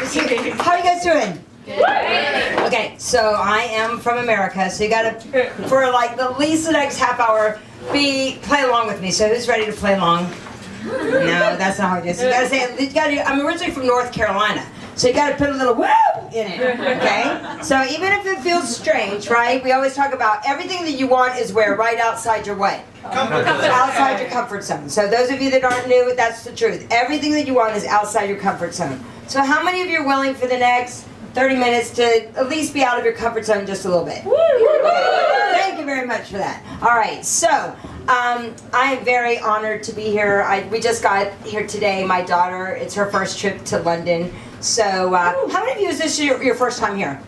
to see you. How are you guys doing? Okay, so I am from America, so you gotta, for like the least the next half hour, play along with me. So who's ready to play along? No, that's not how it is. You gotta say, I'm originally from North Carolina, so you gotta put a little woo in it, okay? So even if it feels strange, right, we always talk about everything that you want is where? Right outside your what? Outside your comfort zone. So those of you that aren't new, that's the truth. Everything that you want is outside your comfort zone. So how many of you are willing for the next 30 minutes to at least be out of your comfort zone just a little bit? Okay. Thank you very much for that. All right, so I am very honored to be here. We just got here today. My daughter, it's her first trip to London. So how many of you, is this your first time here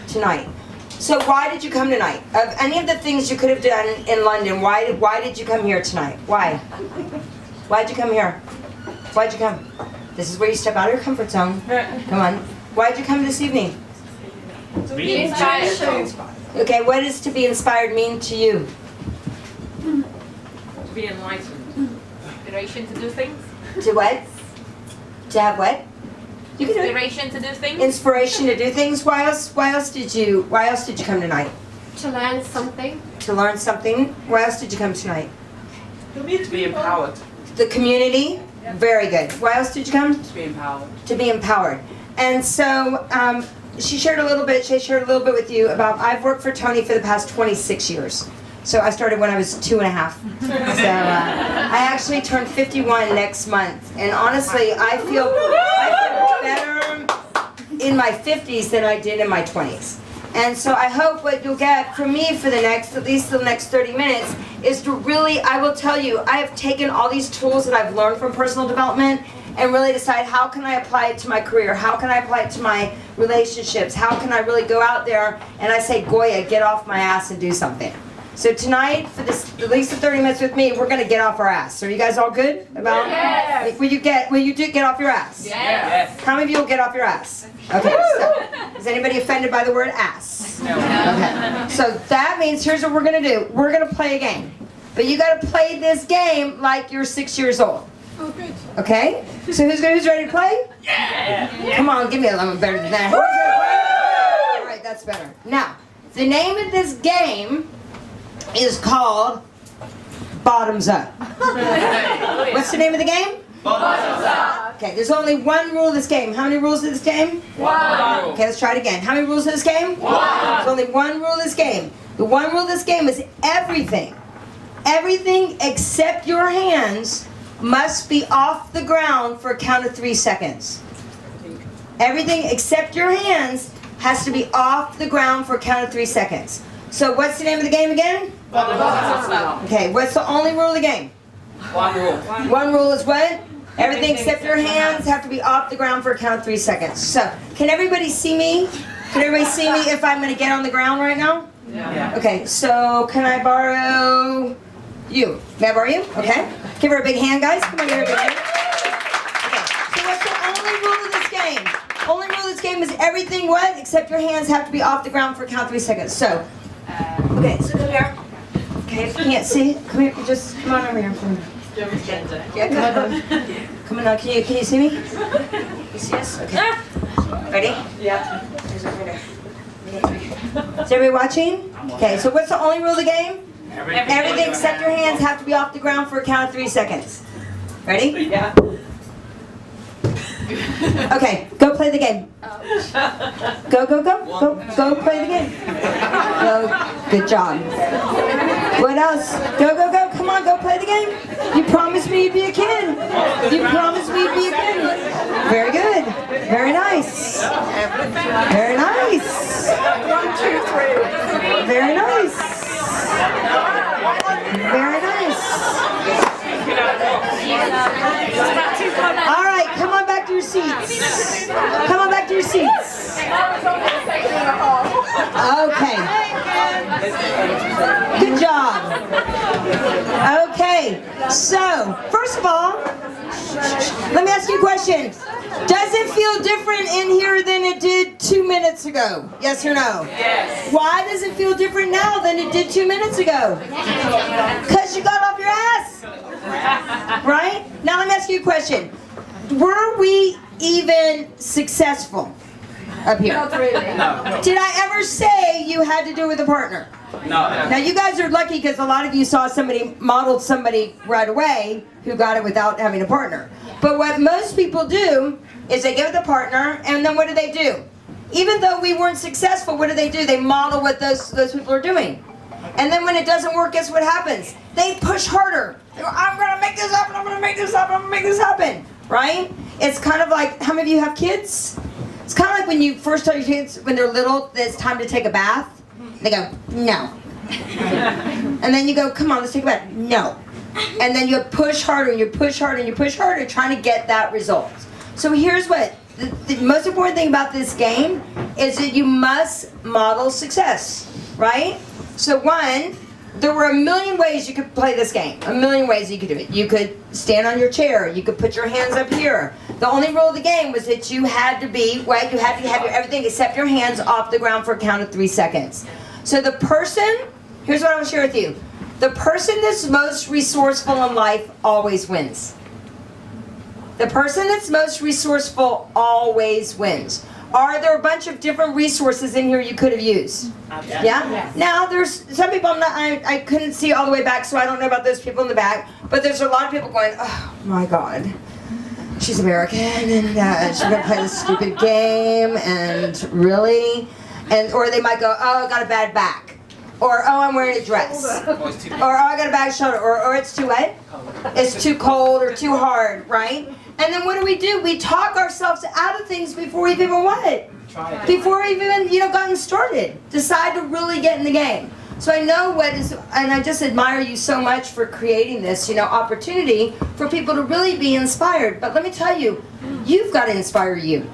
tonight? So why did you come tonight? Of any of the things you could have done in London, why did you come here tonight? Why? Why'd you come here? Why'd you come? This is where you step out of your comfort zone. Come on. Why'd you come this evening? To be inspired. Okay, what does to be inspired mean to you? To be enlightened. Inspiration to do things? To what? To have what? You can do it. Inspiration to do things? Inspiration to do things. Why else did you come tonight? To learn something. To learn something. Why else did you come tonight? To be empowered. The community. Very good. Why else did you come? To be empowered. To be empowered. And so she shared a little bit with you about, I've worked for Tony for the past 26 years. So I started when I was 2.5. So I actually turned 51 next month. And honestly, I feel better in my 50s than I did in my 20s. And so I hope what you'll get from me for at least the next 30 minutes, is to really, I will tell you, I have taken all these tools that I've learned from personal development and really decide, how can I apply it to my career? How can I apply it to my relationships? How can I really go out there and I say, Goya, get off my ass and do something. So tonight, for this at least the 30 minutes with me, we're gonna get off our ass. So are you guys all good about? Yes. Will you get off your ass? Yes. How many of you will get off your ass? Okay, so is anybody offended by the word ass? No. Okay, so that means here's what we're gonna do. We're gonna play a game. But you gotta play this game like you're 6 years old. Oh, good. Okay? So who's ready to play? Yeah. Come on, give me a little better than that. Who's ready to play? All right, that's better. Now, the name of this game is called Bottoms Up. What's the name of the game? Bottoms up. Okay, there's only one rule of this game. How many rules of this game? One. Okay, let's try it again. How many rules of this game? One. There's only one rule of this game. The one rule of this game is everything except your hands must be off the ground for a count of 3 seconds. Everything except your hands has to be off the ground for a count of 3 seconds. So what's the name of the game again? Bottoms up. Okay, what's the only rule of the game? One rule. One rule is what? Everything except your hands have to be off the ground for a count of 3 seconds. So, can everybody see me? Can everybody see me if I'm going to get on the ground right now? Yeah. Okay, so can I borrow you? May I borrow you? Okay. Give her a big hand, guys. Come on, give her a big hand. Okay, so what's the only rule of this game? Only rule of this game is everything what? Except your hands have to be off the ground for a count of 3 seconds. So, okay, so come here. Okay, if you can't see, come here, just come on over here. Yeah, come on. Come on now, can you see me? You see us? Okay. Ready? Yeah. There's over there. Is everybody watching? Okay, so what's the only rule of the game? Everything except your hands have to be off the ground for a count of 3 seconds. Ready? Yeah. Okay, go play the game. Go play the game. Go, good job. What else? Go, come on, go play the game. You promised me you'd be a kid. You promised me you'd be a kid. Very good. Very nice. Very nice. 1, 2, 3. Very nice. Very nice. All right, come on back to your seats. Come on back to your seats. Okay. Good job. Okay, so first of all, let me ask you a question. Does it feel different in here than it did 2 minutes ago? Yes or no? Yes. Why does it feel different now than it did 2 minutes ago? Because you got off your ass. Right? Now let me ask you a question. Were we even successful up here? Not really. No. Did I ever say you had to do with a partner? No. Now you guys are lucky because a lot of you saw somebody, modeled somebody right away who got it without having a partner. But what most people do is they get with a partner, and then what do? Even though we weren't successful, what do? They model what those people are doing. And then when it doesn't work, guess what happens? They push harder. They go, I'm gonna make this happen, I'm gonna make this happen, I'm gonna make this happen. Right? It's kind of like, how many of you have kids? It's kind of like when you first tell your kids when they're little that it's time to take a bath. They go, no. And then you go, come on, let's take a bath. No. And then you push harder and you push harder and you push harder trying to get that result. So here's what, the most important thing about this game is that you must model success, right? So one, there were a million ways you could play this game. A million ways you could do it. You could stand on your chair. You could put your hands up here. The only rule of the game was that you had to be, right, you had to have your everything except your hands off the ground for a count of 3 seconds. So the person, here's what I will share with you. The person that's most resourceful in life always wins. The person that's most resourceful always wins. Are there a bunch of different resources in here you could have used? Yeah? Yes. Now, there's some people I couldn't see all the way back, so I don't know about those people in the back. But there's a lot of people going, oh my God, she's American, and she's going to play this stupid game, and really? Or they might go, oh, I got a bad back. Or, oh, I'm wearing a dress. Or, oh, I got a bad shoulder. Or it's too wet. It's too cold or too hard, right? And then what do? We talk ourselves out of things before we've even what? Before we've even, gotten started. Decide to really get in the game. So I know what is, and I just admire you so much for creating this, opportunity for people to really be inspired. But let me tell you, you've got to inspire you.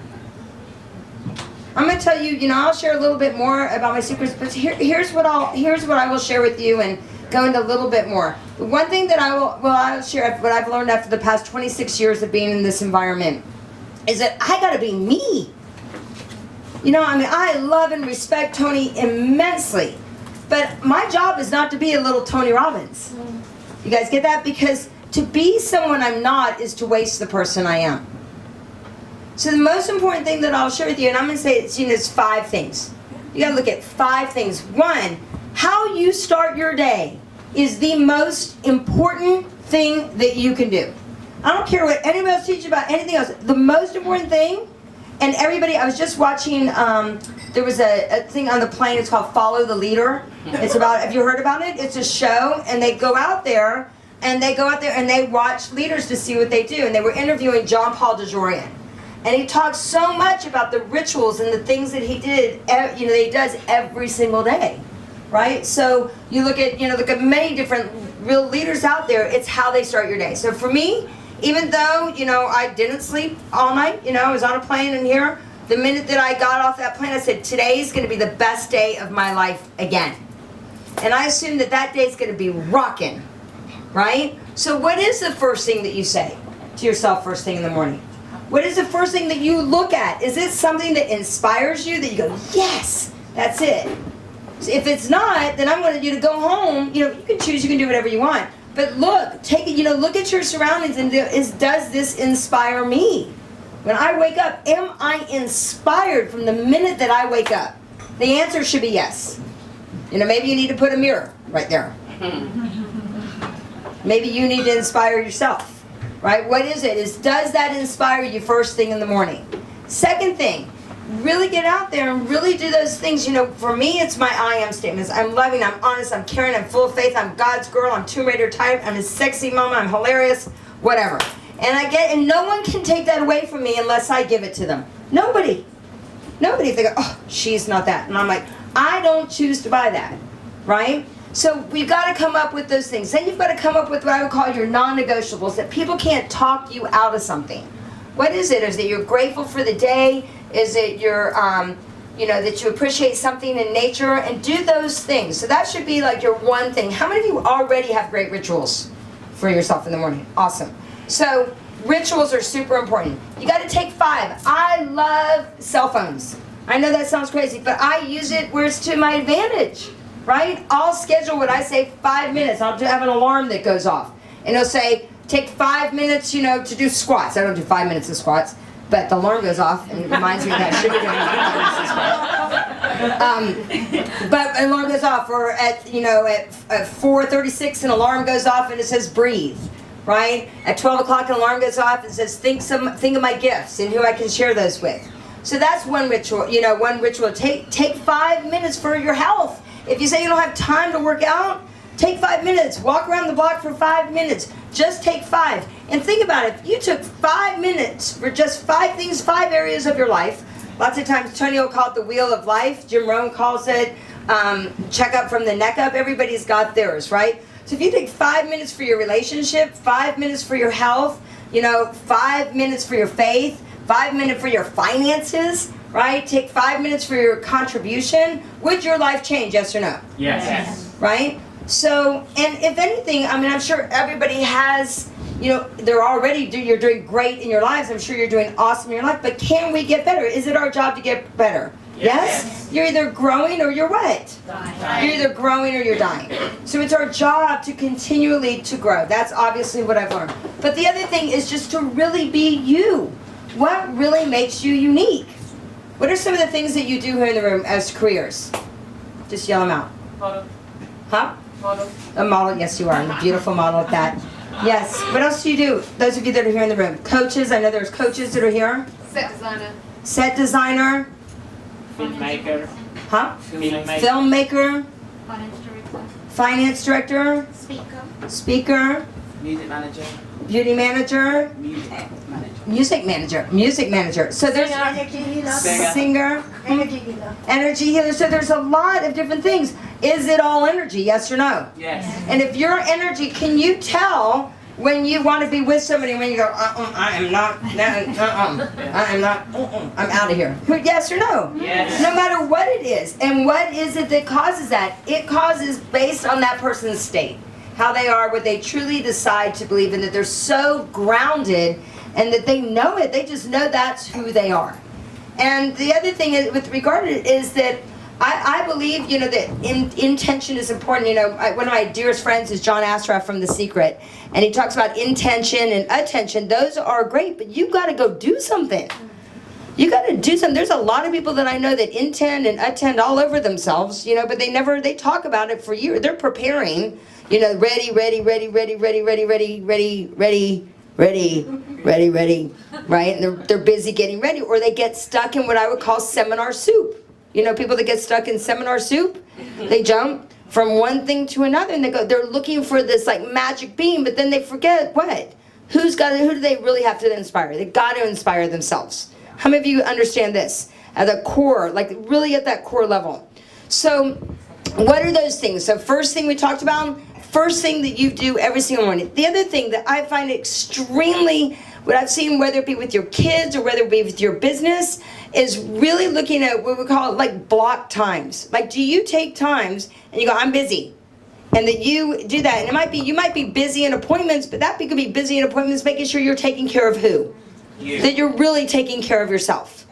I'm going to tell you, I'll share a little bit more about my secrets, but here's what I will share with you and go into a little bit more. One thing that I'll share what I've learned after the past 26 years of being in this environment is that I got to be me. I love and respect Tony immensely, but my job is not to be a little Tony Robbins. You guys get that? Because to be someone I'm not is to waste the person I am. So the most important thing that I'll share with you, and I'm going to say it's 5 things. You got to look at 5 things. 1, how you start your day is the most important thing that you can do. I don't care what anybody else teaches about anything else. The most important thing, and everybody, I was just watching, there was a thing on the plane, it's called Follow the Leader. It's about, have you heard about it? It's a show, and they go out there, and they watch leaders to see what they do. And they were interviewing John Paul DeJourian. And he talks so much about the rituals and the things that he did, that he does every single day, right? So you look at many different real leaders out there. It's how they start your day. So for me, even though I didn't sleep all night, I was on a plane in here. The minute that I got off that plane, I said, today's going to be the best day of my life again. And I assume that day is going to be rocking, right? So what is the first thing that you say to yourself first thing in the morning? What is the first thing that you look at? Is it something that inspires you, that you go, yes, that's it? So if it's not, then I'm wanting you to go home. You can choose, you can do whatever you want. But look, look at your surroundings and does this inspire me? When I wake up, am I inspired from the minute that I wake up? The answer should be yes. Maybe you need to put a mirror right there. Maybe you need to inspire yourself. Right? What is it? Does that inspire you first thing in the morning? Second thing, really get out there and really do those things. For me, it's my I am statements. I'm loving, I'm honest, I'm caring, I'm full of faith, I'm God's girl, I'm Tomb Raider type, I'm a sexy mama, I'm hilarious, whatever. And no one can take that away from me unless I give it to them. Nobody. If they go, oh, she's not that. And I'm like, I don't choose to buy that. Right? So we've got to come up with those things. Then you've got to come up with what I would call your non-negotiables, that people can't talk you out of something. What is it? Is it you're grateful for the day? Is it you're, that you appreciate something in nature? And do those things. So that should be like your one thing. How many of you already have great rituals for yourself in the morning? Awesome. So rituals are super important. You got to take 5. I love cell phones. I know that sounds crazy, but I use it where it's to my advantage. Right? I'll schedule what I say 5 minutes. I'll have an alarm that goes off. And it'll say, take 5 minutes, to do squats. I don't do 5 minutes of squats. but the alarm goes off and reminds me that I should be doing it. But an alarm goes off, or at 4:36 an alarm goes off and it says breathe, right? At 12 o'clock an alarm goes off and says think of my gifts and who I can share those with. So that's one ritual. One ritual. Take 5 minutes for your health. If you say you don't have time to work out, take 5 minutes. Walk around the block for 5 minutes. Just take 5. And think about it. If you took 5 minutes for just 5 things, 5 areas of your life. Lots of times Tony will call it the wheel of life. Jim Rohn calls it check up from the neck up. Everybody's got theirs, right? So if you take 5 minutes for your relationship, 5 minutes for your health, 5 minutes for your faith, 5 minutes for your finances, right? Take 5 minutes for your contribution. Would your life change, yes or no? Yes. Right? So, and if anything, I'm sure everybody has, you're doing great in your lives. I'm sure you're doing awesome in your life, but can we get better? Is it our job to get better? Yes? You're either growing or you're what? Dying. You're either growing or you're dying. So it's our job to continually to grow. That's obviously what I've learned. But the other thing is just to really be you. What really makes you unique? What are some of the things that you do here in the room as careers? Just yell them out. Model. Huh? Model. A model, yes you are. A beautiful model at that. Yes. What else do you do? Those of you that are here in the room. Coaches, I know there's coaches that are here. Set designer. Set designer. Filmmaker. Huh? Filmmaker. Filmmaker. Finance director. Finance director. Speaker. Speaker. Music manager. Beauty manager. Music manager. Music manager. Music manager. So there's singer. Energy healer. Energy healer. So there's a lot of different things. Is it all energy? Yes or no? Yes. And if your energy, can you tell when you want to be with somebody, when you go, I am not, I am not, I'm out of here. Yes or no? Yes. No matter what it is. And what is it that causes that? It causes based on that person's state. How they are, what they truly decide to believe in, that they're so grounded and that they know it. They just know that's who they are. And the other thing is, with regard to it is that I believe, that intention is important. One of my dearest friends is John Ashraf from The Secret, and he talks about intention and attention. Those are great, but you got to go do something. You got to do something. There's a lot of people that I know that intend and attend all over themselves, but they talk about it for years. They're preparing, ready, right? And they're busy getting ready, or they get stuck in what I would call seminar soup. People that get stuck in seminar soup, they jump from one thing to another, and they're looking for this like magic beam, but then they forget what? Who do they really have to inspire? They got to inspire themselves. How many of you understand this? At the core, like really at that core level. So what are those things? So first thing we talked about, first thing that you do every single morning. The other thing that I find extremely, what I've seen, whether it be with your kids or whether it be with your business, is really looking at what we call like block times. Like, do you take times and you go, I'm busy, and that you do that? And it might be, you might be busy in appointments, but that could be busy in appointments making sure you're taking care of who? You. That you're really taking care of yourself,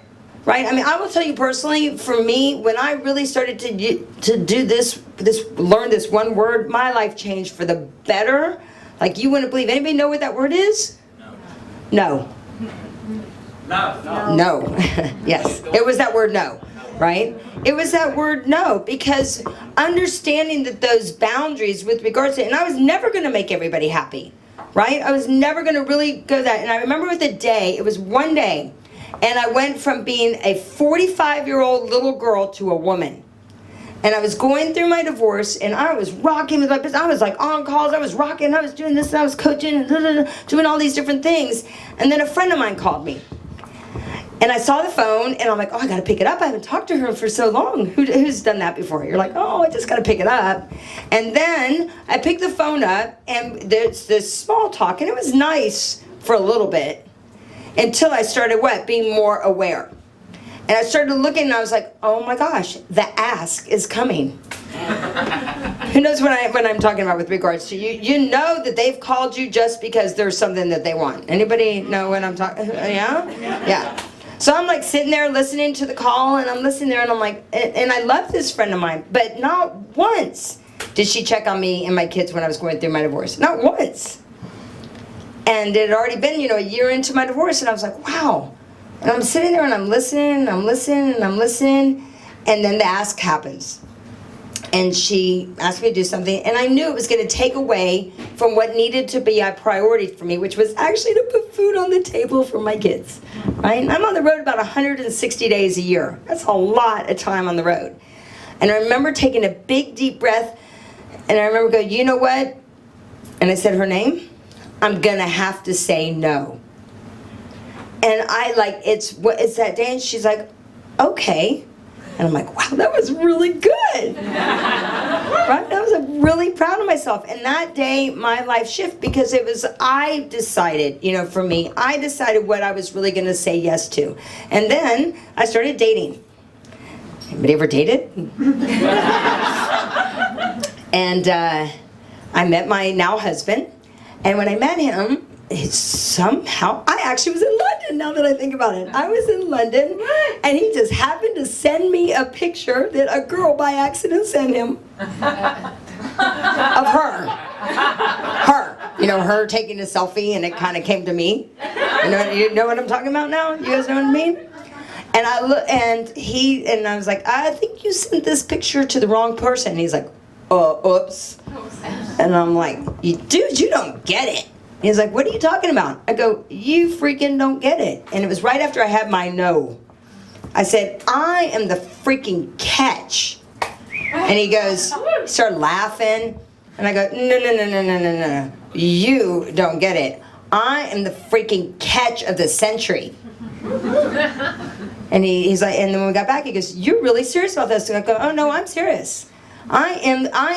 right? I will tell you personally, for me, when I really started to do this, learn this one word, my life changed for the better. Like, you wouldn't believe. Anybody know what that word is? No. No. Yes. It was that word no, right? It was that word no, because understanding that those boundaries with regards to, and I was never going to make everybody happy, right? I was never going to really go that. And I remember with the day, it was one day, and I went from being a 45-year-old little girl to a woman. And I was going through my divorce, and I was rocking with my business. I was like on calls, I was rocking, I was doing this, and I was coaching, and doing all these different things. And then a friend of mine called me. And I saw the phone, and I'm like, oh, I got to pick it up. I haven't talked to her for so long. Who's done that before? You're like, oh, I just got to pick it up. And then I picked the phone up, and there's this small talk, and it was nice for a little bit until I started being more aware. And I started looking, and I was like, oh my gosh, the ask is coming. Who knows what I'm talking about with regards to you? You know that they've called you just because there's something that they want. Anybody know what I'm talking? Yeah? Yeah. So I'm like sitting there listening to the call, and I'm listening there, and I'm like, and I love this friend of mine, but not once did she check on me and my kids when I was going through my divorce. Not once. And it had already been, a year into my divorce, and I was like, wow, And I'm sitting there and I'm listening, and then the ask happens. And she asked me to do something, and I knew it was going to take away from what needed to be a priority for me, which was actually to put food on the table for my kids, right? And I'm on the road about 160 days a year. That's a lot of time on the road. And I remember taking a big, deep breath, and I remember going, you know what? And I said her name. I'm going to have to say no. And it's that day, and she's like, okay. And I'm like, wow, that was really good. Right? I was really proud of myself. And that day, my life shifted because I decided, for me, I decided what I was really going to say yes to. And then I started dating. Anybody ever dated? And I met my now husband. And when I met him, somehow, I actually was in London, now that I think about it. I was in London, and he just happened to send me a picture that a girl by accident sent him of her. Her taking a selfie, and it kind of came to me. You know what I'm talking about now? You guys know what I mean? And I was like, I think you sent this picture to the wrong person. And he's like, oops. And I'm like, dude, you don't get it. He's like, what are you talking about? I go, you freaking don't get it. And it was right after I had my no. I said, I am the freaking catch. And he started laughing. And I go, no. You don't get it. I am the freaking catch of the century. And he's like, and then when we got back, he goes, you're really serious about this? And I go, oh no, I'm serious. I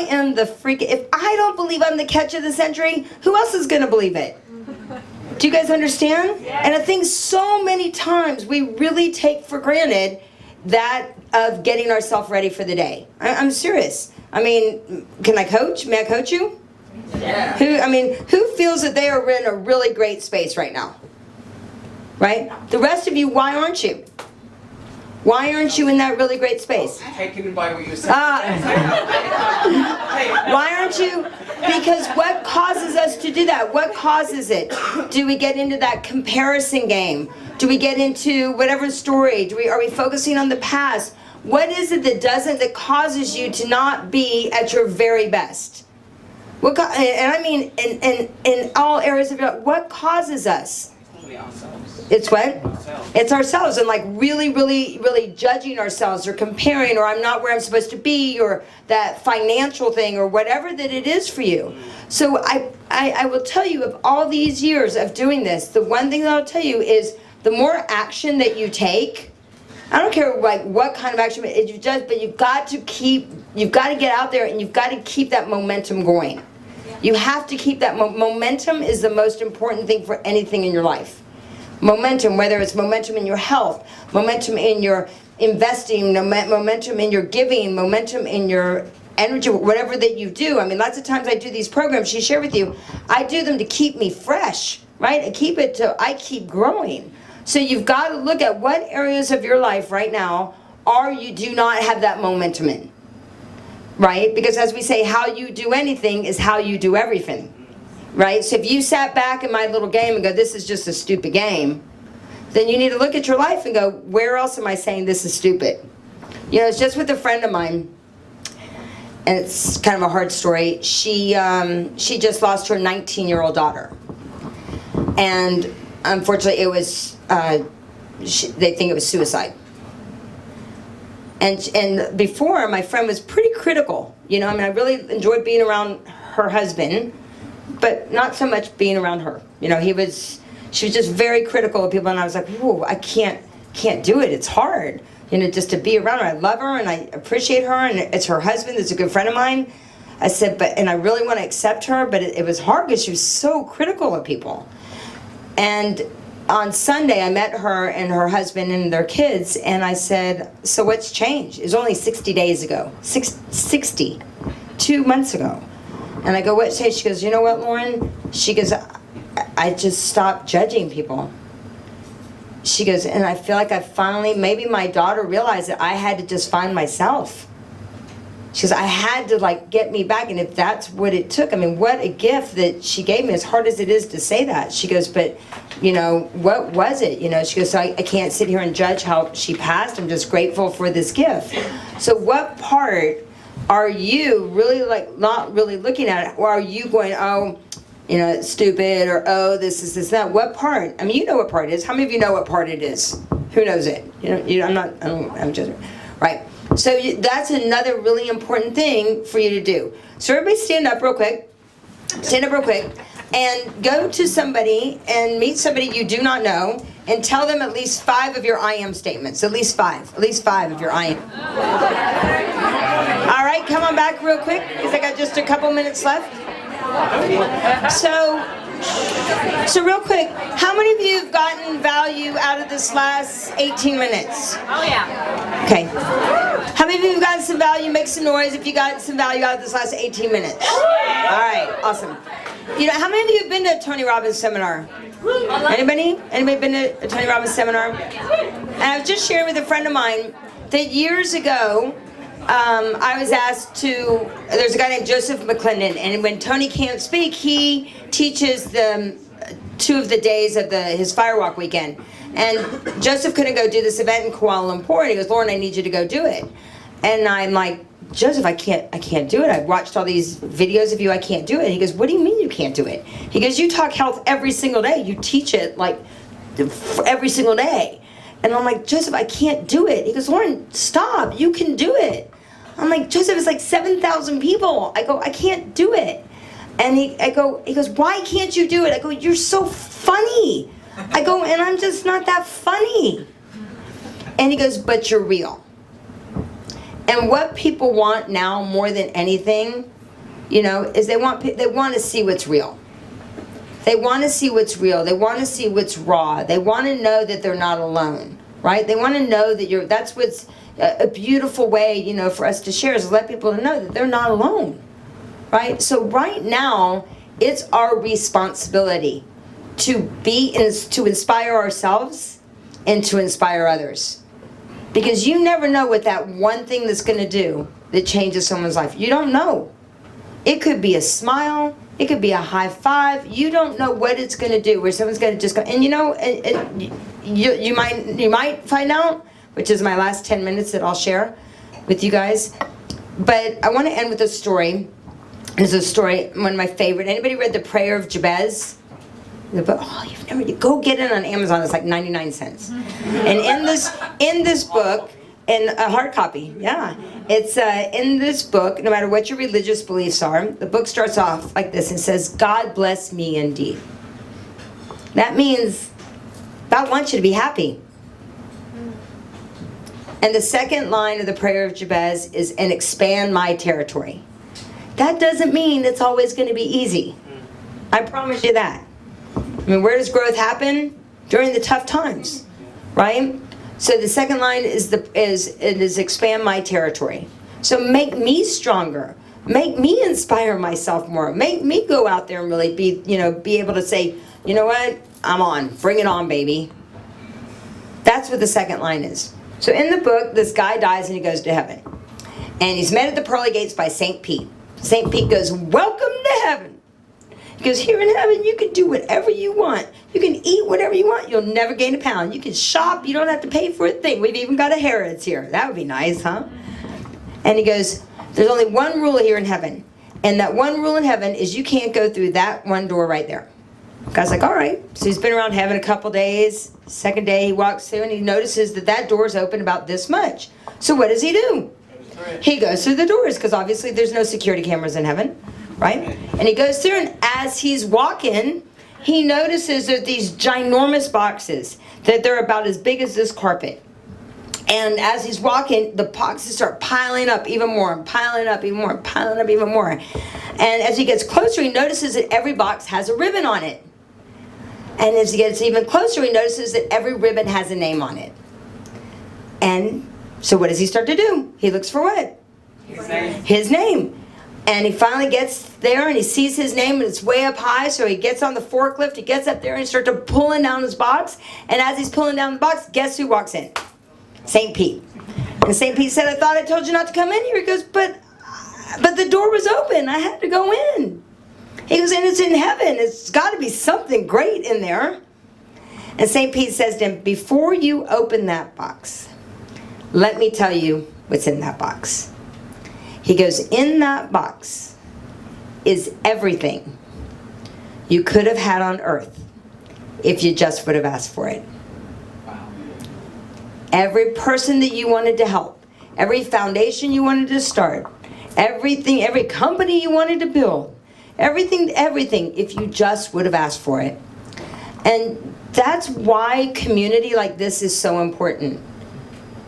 am the freak. If I don't believe I'm the catch of the century, who else is going to believe it? Do you guys understand? Yeah. And I think so many times we really take for granted that of getting ourselves ready for the day. I'm serious. I mean, can I coach? May I coach you? Yeah. Who feels that they are in a really great space right now? Right? The rest of you, why aren't you? Why aren't you in that really great space? Taken by what you said. Why aren't you? Because what causes us to do that? What causes it? Do we get into that comparison game? Do we get into whatever story? Are we focusing on the past? What is it that causes you to not be at your very best? And I mean in all areas of your life, what causes us? It's what? It's ourselves, and like really, really, really judging ourselves or comparing, or I'm not where I'm supposed to be, or that financial thing, or whatever that it is for you. So I will tell you, of all these years of doing this, the one thing that I'll tell you is the more action that you take, I don't care like what kind of action you judge, but you've got to get out there, and you've got to keep that momentum going. You have to keep that momentum is the most important thing for anything in your life. Momentum, whether it's momentum in your health, momentum in your investing, momentum in your giving, momentum in your energy, whatever that you do. I mean, lots of times I do these programs, she shared with you, I do them to keep me fresh, right? I keep growing. So you've got to look at what areas of your life right now you do not have that momentum in, right? Because as we say, how you do anything is how you do everything. Right? So if you sat back in my little game and go, this is just a stupid game, then you need to look at your life and go, where else am I saying this is stupid? It's just with a friend of mine, and it's kind of a hard story. She just lost her 19-year-old daughter. And unfortunately, it was, they think it was suicide. And before, my friend was pretty critical. I really enjoyed being around her husband, but not so much being around her. She was just very critical of people, and I was like, whoa, I can't do it. It's hard, just to be around her. I love her, and I appreciate her, and it's her husband that's a good friend of mine. I said, and I really want to accept her, but it was hard because she was so critical of people. And on Sunday, I met her and her husband and their kids, and I said, so what's changed? It was only 60 days ago. 2 months ago. And I go, what changed? She goes, you know what, Loren? She goes, I just stopped judging people. She goes, and I feel like maybe my daughter realized that I had to just find myself. She goes, I had to like get me back, and if that's what it took, I mean, what a gift that she gave me, as hard as it is to say that. She goes, but, you know, what was it? You know, she goes, so I can't sit here and judge how she passed. I'm just grateful for this gift. So what part are you really like not really looking at it, or are you going, oh, you know, it's stupid, or oh, this is this, that? What part? I mean, you know what part it is. How many of you know what part it is? Who knows it? I'm just, right. So that's another really important thing for you to do. So everybody stand up real quick. Stand up real quick. And go to somebody and meet somebody you do not know and tell them at least 5 of your I am statements. At least 5. At least 5 of your I am. All right, come on back real quick because I got just a couple minutes left. So real quick, how many of you have gotten value out of this last 18 minutes? Oh yeah. Okay. How many of you have gotten some value? Make some noise if you got some value out of this last 18 minutes. All right, awesome. You know, how many of you have been to a Tony Robbins seminar? Anybody? Anybody been to a Tony Robbins seminar? And I was just sharing with a friend of mine that years ago, I was asked to, there's a guy named Joseph McClendon, and when Tony can't speak, he teaches the 2 of the days of his Firewalk weekend. And Joseph couldn't go do this event in Kuala Lumpur, and he goes, Loren, I need you to go do it. And I'm like, Joseph, I can't do it. I've watched all these videos of you, I can't do it. He goes, what do you mean you can't do it? He goes, you talk health every single day. You teach it like every single day. And I'm like, Joseph, I can't do it. He goes, Loren, stop, you can do it. I'm like, Joseph, it's like 7,000 people. I go, I can't do it. And he goes, why can't you do it? I go, you're so funny. I go, and I'm just not that funny. And he goes, but you're real. And what people want now more than anything, you know, is they want to see what's real. They want to see what's real. They want to see what's raw. They want to know that they're not alone, right? They want to know that that's what's a beautiful way, you know, for us to share, is let people know that they're not alone, right? So right now, it's our responsibility to inspire ourselves and to inspire others. Because you never know what that one thing that's going to do that changes someone's life. You don't know. It could be a smile. It could be a high five. You don't know what it's going to do, where someone's going to just go. And you know, you might find out, which is my last 10 minutes that I'll share with you guys. But I want to end with a story. It's a story, one of my favorite. Anybody read The Prayer of Jabez? The book. Oh, you've never. Go get it on Amazon. It's like 99 cents. And in this book, in a hard copy, yeah, it's in this book. No matter what your religious beliefs are, the book starts off like this. It says, "God bless me indeed." That means God wants you to be happy. And the second line of the Prayer of Jabez is, "And expand my territory." That doesn't mean it's always going to be easy. I promise you that. I mean, where does growth happen? During the tough times, right? So the second line is expand my territory. So make me stronger. Make me inspire myself more. Make me go out there and really be able to say, you know what? I'm on. Bring it on, baby. That's what the second line is. So in the book, this guy dies and he goes to heaven. And he's met at the pearly gates by St. Pete. St. Pete goes, welcome to heaven. He goes, here in heaven, you can do whatever you want. You can eat whatever you want. You'll never gain a pound. You can shop. You don't have to pay for a thing. We've even got a Harrods here. That would be nice, huh? And he goes, there's only one rule here in heaven. And that one rule in heaven is you can't go through that one door right there. The guy's like, all right. So he's been around heaven a couple days. Second day, he walks through and he notices that door's open about this much. So what does he do? He goes through the doors because obviously there's no security cameras in heaven, right? And he goes through, and as he's walking, he notices that these ginormous boxes, that they're about as big as this carpet. And as he's walking, the boxes start piling up even more, and piling up even more, and piling up even more. And as he gets closer, he notices that every box has a ribbon on it. And as he gets even closer, he notices that every ribbon has a name on it. And so what does he start to do? He looks for what? His name. And he finally gets there and he sees his name and it's way up high. So he gets on the forklift, he gets up there and he starts pulling down his box. And as he's pulling down the box, guess who walks in? St. Pete. And St. Pete said, I thought I told you not to come in here. He goes, but but the door was open. I had to go in. He goes, and it's in heaven. It's got to be something great in there. And St. Pete says to him, before you open that box, let me tell you what's in that box. He goes, in that box is everything you could have had on earth if you just would have asked for it. Every person that you wanted to help, every foundation you wanted to start, everything, every company you wanted to build, everything, if you just would have asked for it. And that's why community like this is so important.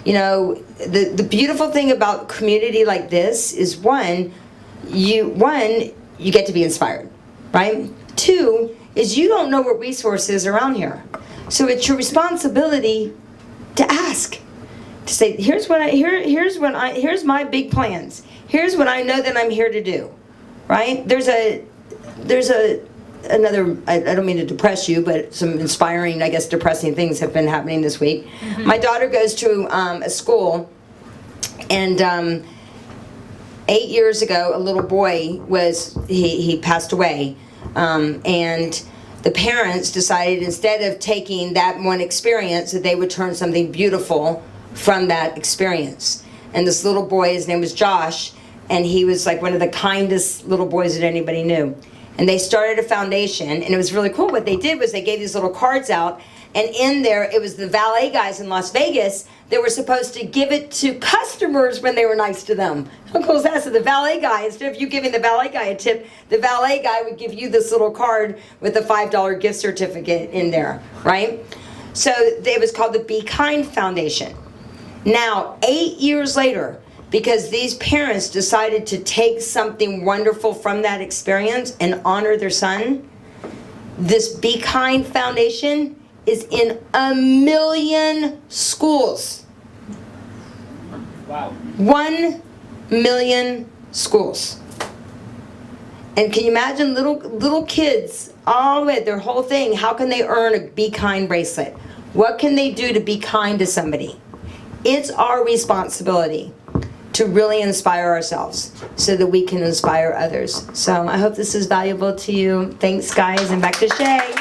You know, the beautiful thing about community like this is one, you get to be inspired, right? Two, is you don't know what resources are around here. So it's your responsibility to ask. To say, here's my big plans. Here's what I know that I'm here to do. Right? There's another, I don't mean to depress you, but some inspiring, I guess, depressing things have been happening this week. Mm-hmm. My daughter goes to a school, and 8 years ago, a little boy he passed away, and the parents decided instead of taking that one experience that they would turn something beautiful from that experience. And this little boy, his name was Josh, and he was like one of the kindest little boys that anybody knew. And they started a foundation, and it was really cool. What they did was they gave these little cards out, and in there it was the valet guys in Las Vegas that were supposed to give it to customers when they were nice to them. How cool is that? So the valet guy, instead of you giving the valet guy a tip, the valet guy would give you this little card with a $5 gift certificate in there, right? So it was called the Be Kind Foundation. Now, 8 years later, because these parents decided to take something wonderful from that experience and honor their son, this Be Kind Foundation is in 1 million schools. Wow. 1 million schools. And can you imagine little kids, all the way, their whole thing, how can they earn a Be Kind bracelet? What can they do to be kind to somebody? It's our responsibility to really inspire ourselves so that we can inspire others. So I hope this is valuable to you. Thanks, guys, and back to Shay.